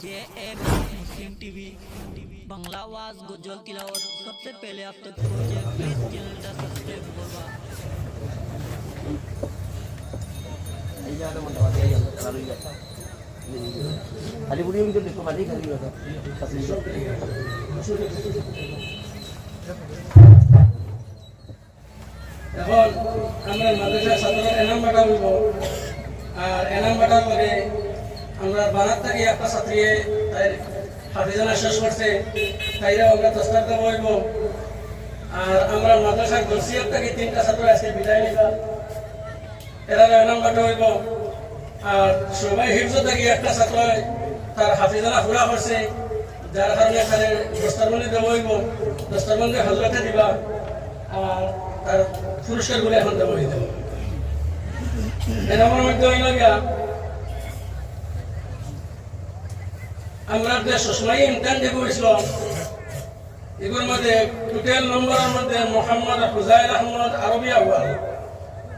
JM मुस्लिम TV Bangla आवाज गजल तिलावत सबसे पहले आप तक पहुंचे प्लीज चैनल का सब्सक्राइब करवा খালি বুড়ি কিন্তু দেখো মাঝে খালি কথা এখন আমরা মাদ্রাসা ছাত্ররা এনাম বাটা হইব আর এনাম বাটার পরে আমরা বারাত থেকে একটা ছাত্রী তাই হাফিজানা শেষ করছে তাইরা আমরা দস্তার দেবো হইব আর আমরা মাদ্রাসার গলসিয়ার থেকে 3টা ছাত্র আজকে বিদায় নিবা এরা এনাম বাটা হইব আর সবাই হিফজ থেকে একটা ছাত্র তার হাফিজানা পুরা করছে যার কারণে এখানে দস্তারবন্দি দেবো হইব দস্তারবন্দি হজরতে দিবা আর তার পুরস্কারগুলো এখন দেবো হইতে এরকমের মধ্যে হইল গিয়া আমরা যে সসময় ইমতান যে করেছিলাম এগুলোর মধ্যে টোটাল নম্বরের মধ্যে মোহাম্মদ হুজাইল আহমদ আরবি আউয়াল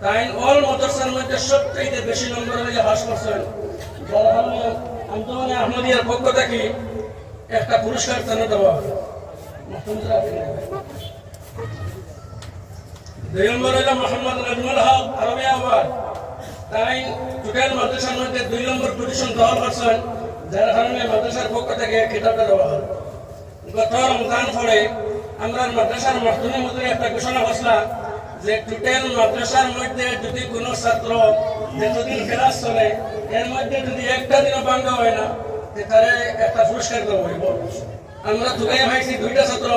তাই অল মাদ্রাসার মধ্যে সবচেয়ে বেশি নম্বর হয়ে পাস করছেন যার কারণে আন্তমানে আহমদিয়ার পক্ষ থেকে একটা পুরস্কার তারা দেওয়া দুই নম্বর হইল মোহাম্মদ নাজমুল হক আরবি আউয়াল তাই টোটাল মাদ্রাসার মধ্যে 2 নম্বর পজিশন দখল করছেন যার কারণে মাদ্রাসার পক্ষ থেকে কিতাবটা দেওয়া হয় গত রমজান পরে আমরা মাদ্রাসার মর্তুমি মধ্যে একটা ঘোষণা করছিলাম যে টোটাল মাদ্রাসার মধ্যে যদি কোনো ছাত্র যতদিন ক্লাস চলে এর মধ্যে যদি একটা দিনও ভাঙ্গা হয় না তাহলে একটা পুরস্কার দেওয়া হইব আমরা দুটাই পাইছি 2টা ছাত্র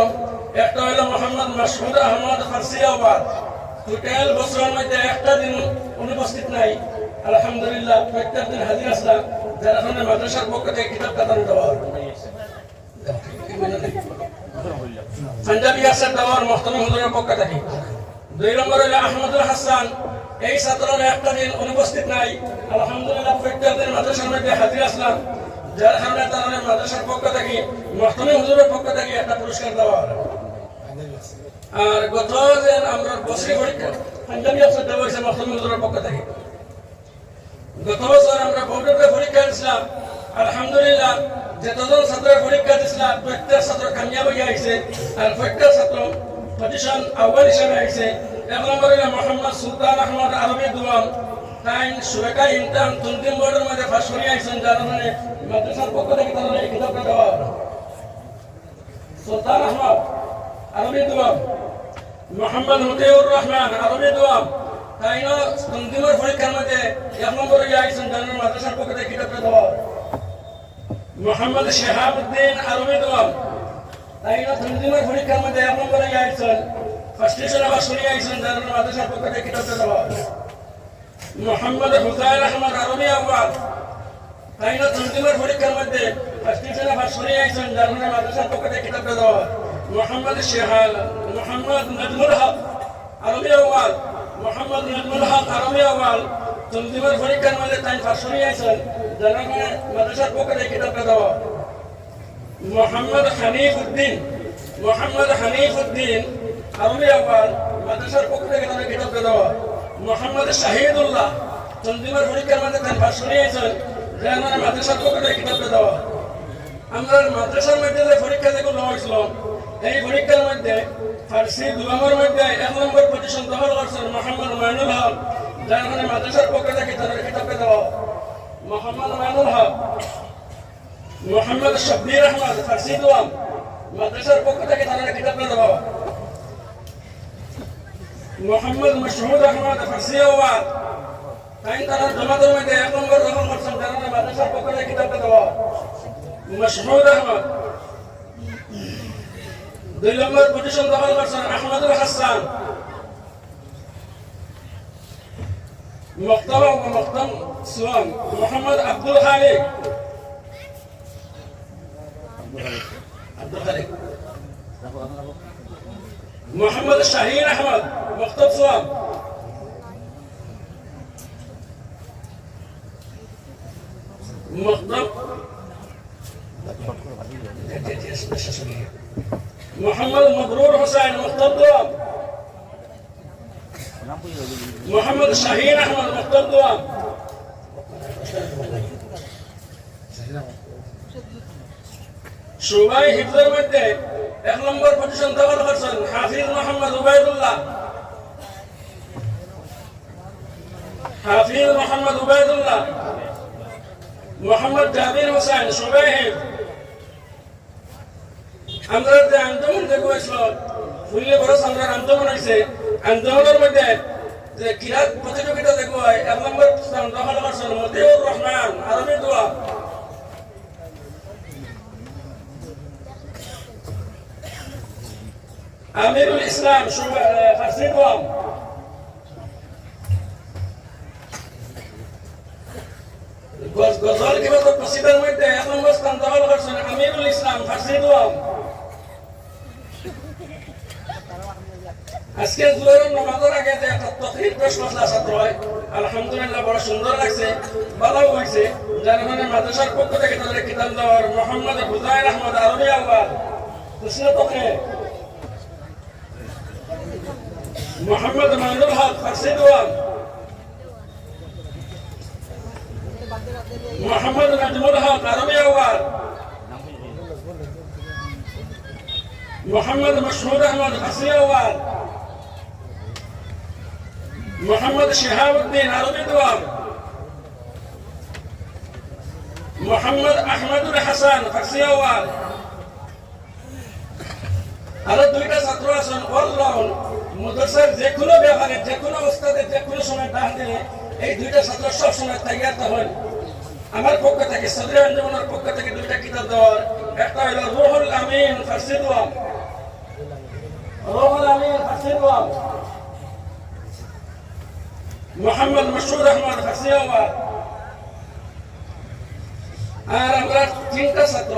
একটা হইল মোহাম্মদ মাসুদ আহমদ ফারসিয়াবাদ টোটাল বছরের মধ্যে একটা দিন অনুপস্থিত নাই আলহামদুলিল্লাহ প্রত্যেক দিন হাজির আসলাম যার কারণে মাদ্রাসার পক্ষ থেকে কিতাবটা দান দেওয়া হয় পাঞ্জাবি আসার দেওয়ার মহতমি হুজুরের পক্ষ থেকে 2 নম্বর হইল আহমদুল হাসান এই ছাত্রের একটা দিন অনুপস্থিত নাই আলহামদুলিল্লাহ প্রত্যেক দিন মাদ্রাসার মধ্যে হাজির আসলাম যার কারণে তার মাদ্রাসার পক্ষ থেকে মহতমি হুজুরের পক্ষ থেকে একটা পুরস্কার দেওয়া হয় আর গত যে আমরা বছরি পরীক্ষা পাঞ্জাবি আসার দেওয়া হয়েছে মহতমি হুজুরের পক্ষ থেকে গত বছর আমরা বোর্ডে পরীক্ষা দিয়েছিলাম আলহামদুলিল্লাহ যতজন ছাত্রের পরীক্ষা দিয়েছিলাম প্রত্যেক ছাত্র কামিয়াব হয়ে আইছে আর প্রত্যেক ছাত্র পজিশন আউয়াল হিসেবে আইছে 1 নম্বর হইল মোহাম্মদ সুলতান আহমদ আরবি দুয়াম তাই সুরেখা ইমতান তন্তিম বোর্ডের মধ্যে পাস করে আইছেন যার মানে মাদ্রাসার পক্ষ থেকে তারা এই কিতাবটা দেওয়া হলো সুলতান আহমদ আরবি দুয়াম মোহাম্মদ হুদিউর রহমান আরবি দুয়াম তাই তন্তিমের পরীক্ষার মধ্যে 1 নম্বর হয়ে আইছেন যার মাদ্রাসার পক্ষ থেকে কিতাবটা দেওয়া হলো মোহাম্মদ শিহাবউদ্দিন আরবি দুয়াম তাই তন্তিমের পরীক্ষার মধ্যে 1 নম্বর হয়ে আইছেন ফার্স্ট স্টেশনে পাস করে আইছেন যার মাদ্রাসার পক্ষ থেকে কিতাবটা দেওয়া হলো মোহাম্মদ হুজাইল আহমদ আরবি আউয়াল তাই তন্তিমের পরীক্ষার মধ্যে ফার্স্ট স্টেশনে পাস করে আইছেন যার মাদ্রাসার পক্ষ থেকে কিতাবটা দেওয়া হলো মোহাম্মদ নাজমুল হক আরবি আউয়াল মোহাম্মদ নাজমুল হক আরবি আউয়াল তন্তিমের পরীক্ষার মধ্যে তাই পাস করে আইছেন যার মাদ্রাসার পক্ষ থেকে কিতাবটা দেওয়া মোহাম্মদ হানিফউদ্দিন আরবি আউয়াল মাদ্রাসার পক্ষ থেকে তাদের কিতাবটা দেওয়া মোহাম্মদ শাহিদুল্লাহ তন্তিমের পরীক্ষার মধ্যে তাই পাস করে আইছেন যার মাদ্রাসার পক্ষ থেকে কিতাবটা দেওয়া আমরা মাদ্রাসার মধ্যে যে পরীক্ষা যেগুলো হয়েছিল এই পরীক্ষার মধ্যে ফার্সি দুয়ামের মধ্যে 1 নম্বর পজিশন দখল করছেন মোহাম্মদ মাইনুল হক যার মানে মাদ্রাসার পক্ষ থেকে তাদের কিতাবটা দেওয়া মোহাম্মদ মাইনুল হক মোহাম্মদ শব্বির আহমদ ফার্সি দুয়াম মাদ্রাসার পক্ষ থেকে তাদের কিতাবটা দেওয়া মোহাম্মদ মাসউদ আহমদ ফার্সি আওয়াল তাই তারা জমাতের মধ্যে 1 নম্বর দখল করছেন যার মানে মাদ্রাসার পক্ষ থেকে কিতাবটা দেওয়া মাসউদ আহমদ 2 নম্বর পজিশন দখল করছেন আহমদুল হাসান মখতাম সুয়াম মোহাম্মদ আব্দুল খালিক মোহাম্মদ শাহিন আহমদ মখতাব সুয়াম মোহাম্মদ মবরুর হোসেন মখতাব দুয়াম মোহাম্মদ শাহিন আহমদ মখতাব দুয়াম সবাই হিফজের মধ্যে 1 নম্বর পজিশন দখল করছেন হাফিজ মোহাম্মদ উবাইদুল্লাহ। হাফিজ মোহাম্মদ উবাইদুল্লাহ, মোহাম্মদ জাবির হোসেন সবাই হিফজ। আমরা যে আন্দোলন দেখেছিল ফুললে বড় সংগ্রাম আন্দোলন হয়েছে, আন্দোলনের মধ্যে যে কিরাত প্রতিযোগিতা দেখো 1 নম্বর স্থান দখল করছেন মতিউর রহমান আরবি দোয়া। আমিরুল ইসলাম ফার্সি দোয়া। গজল কিংবা কসিদার মধ্যে 1 নম্বর স্থান দখল করছেন আমিরুল ইসলাম ফার্সি দোয়া। আজকে জোহরের নামাজের আগে যে একটা তকরির পেশ করলা ছাত্র হয়, আলহামদুলিল্লাহ বড় সুন্দর লাগছে, ভালো হয়েছে। যার মানে মাদ্রাসার পক্ষ থেকে তাদের কিতাব দেওয়ার মোহাম্মদ হুজাইর আহমদ আরবি আওয়াল কৃষ্ণ তকে, মোহাম্মদ মাইনুল হক ফার্সি দোয়া, মোহাম্মদ নাজমুল হক আরবি আওয়াল, মোহাম্মদ মশহুদ আহমদ ফার্সি আওয়াল, মোহাম্মদ শিহাবুদ্দিন আরবি দোয়া, মোহাম্মদ আহমদুল হাসান ফার্সি আওয়াল। আরো 2টা ছাত্র আছেন অলরাউন্ড, মাদ্রাসার যে কোনো ব্যাপারে যে কোনো অবস্থাতে যে কোনো সময় ডাক দিলে এই 2টা ছাত্র সব সময় তৈয়ার হন। আমার পক্ষ থেকে সদর আঞ্জুমানের পক্ষ থেকে 2টা কিতাব দেওয়ার, একটা হলো রুহুল আমিন ফার্সি দোয়া, রুহুল আমিন ফার্সি দোয়া, মোহাম্মদ মশহুদ আহমদ ফার্সি আওয়াল। আর আমরা 3টা ছাত্র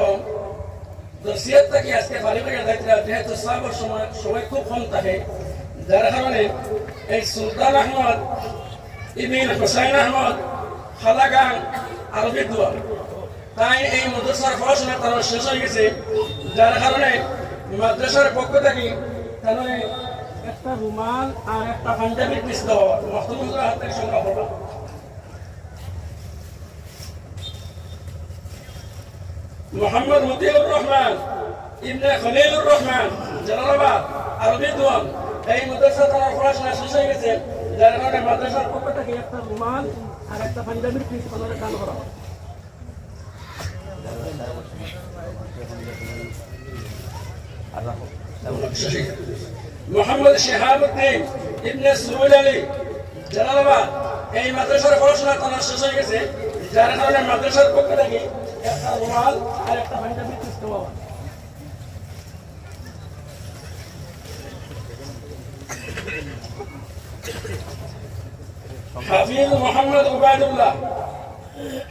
দর্শিয়াত থেকে আজকে বাড়ি বাড়ি যাইতে, যেহেতু সাহাবার সময় খুব কম থাকে, যার কারণে এই সুলতান আহমদ ইবিন হুসাইন আহমদ খালাগান আরবি দোয়া, তাই এই মাদ্রাসার পড়াশোনা তারা শেষ হয়ে গেছে। যার কারণে মাদ্রাসার পক্ষ থেকে তাহলে একটা রুমাল আর একটা পাঞ্জাবি পিস দেওয়া মহতমুদ্রা হাত থেকে সংগ্রহ করবা। মোহাম্মদ মতিউর রহমান ইবনে খলিলুর রহমান জালালাবাদ আরবি দোয়া, এই মাদ্রাসা তারা পড়াশোনা শেষ হয়ে গেছে। যার কারণে মাদ্রাসার পক্ষ থেকে একটা রুমাল আর একটা পাঞ্জাবির পিস তাদের দান করা হয়। মোহাম্মদ শিহাবুদ্দিন ইবনে সুরুল আলী জালালাবাদ, এই মাদ্রাসার পড়াশোনা তারা শেষ হয়ে গেছে। যার কারণে মাদ্রাসার পক্ষ থেকে একটা রুমাল আর একটা পাঞ্জাবি পিস দেওয়া হয়। হাফিজ মোহাম্মদ উবাইদুল্লাহ,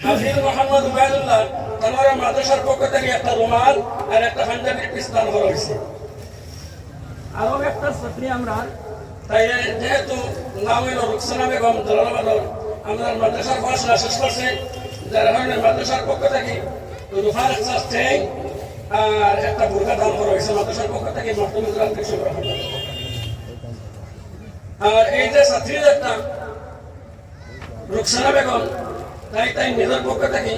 হাফিজ মোহাম্মদ উবাইদুল্লাহ তার মাদ্রাসার পক্ষ থেকে একটা রুমাল আর একটা পাঞ্জাবির পিস দান করা হয়েছে। আরো একটা ছাত্রী আমরা, তাই যেহেতু নাম হইল রুকসানা বেগম জালালাবাদ, আমরা মাদ্রাসার পড়াশোনা শেষ করছে। যার কারণে মাদ্রাসার পক্ষ থেকে রুফার একটা স্টেং আর একটা বোরকা দান করা হয়েছে মাদ্রাসার পক্ষ থেকে মহতমুদ্রা হাত থেকে সংগ্রহ করা। আর এই যে ছাত্রী একটা রুকসানা বেগম, তাই নিজের পক্ষ থেকে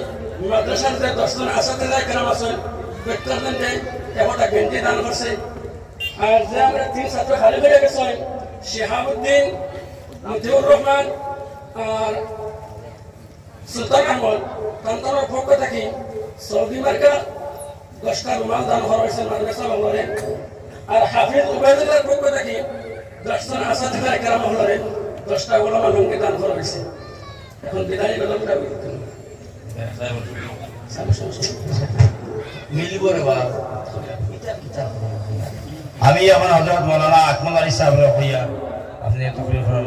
মাদ্রাসার যে 10 জন আসাতে কেরাম আছেন প্রত্যেকজনকে একটা গেঞ্জি দান করছে। আর যে আমরা 3 ছাত্র খালি হয়ে গেছে, শিহাবুদ্দিন, মতিউর রহমান আর সুলতান আহমদ, তাদের পক্ষ থেকে সৌদি মার্কা 10টা রুমাল দান করা হয়েছে মাদ্রাসা মহলে। আর হাফিজ উবাইদুল্লাহর পক্ষ থেকে 10 জন আসাতে কেরাম মহলে 10টা ওলামা লঙ্গি দান করা হয়েছে। এখন বিদায় বেলা মিলিব রে বা আমি আমার হযরত মাওলানা আকমল আলী সাহেব রহিয়া আপনি তাকবীর করেন।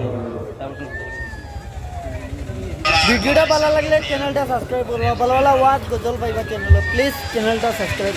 ভিডিওটা ভালো লাগলে চ্যানেলটা সাবস্ক্রাইব করবা, ভালো ভালো ওয়াজ গজল পাইবা চ্যানেলে, প্লিজ চ্যানেলটা সাবস্ক্রাইব।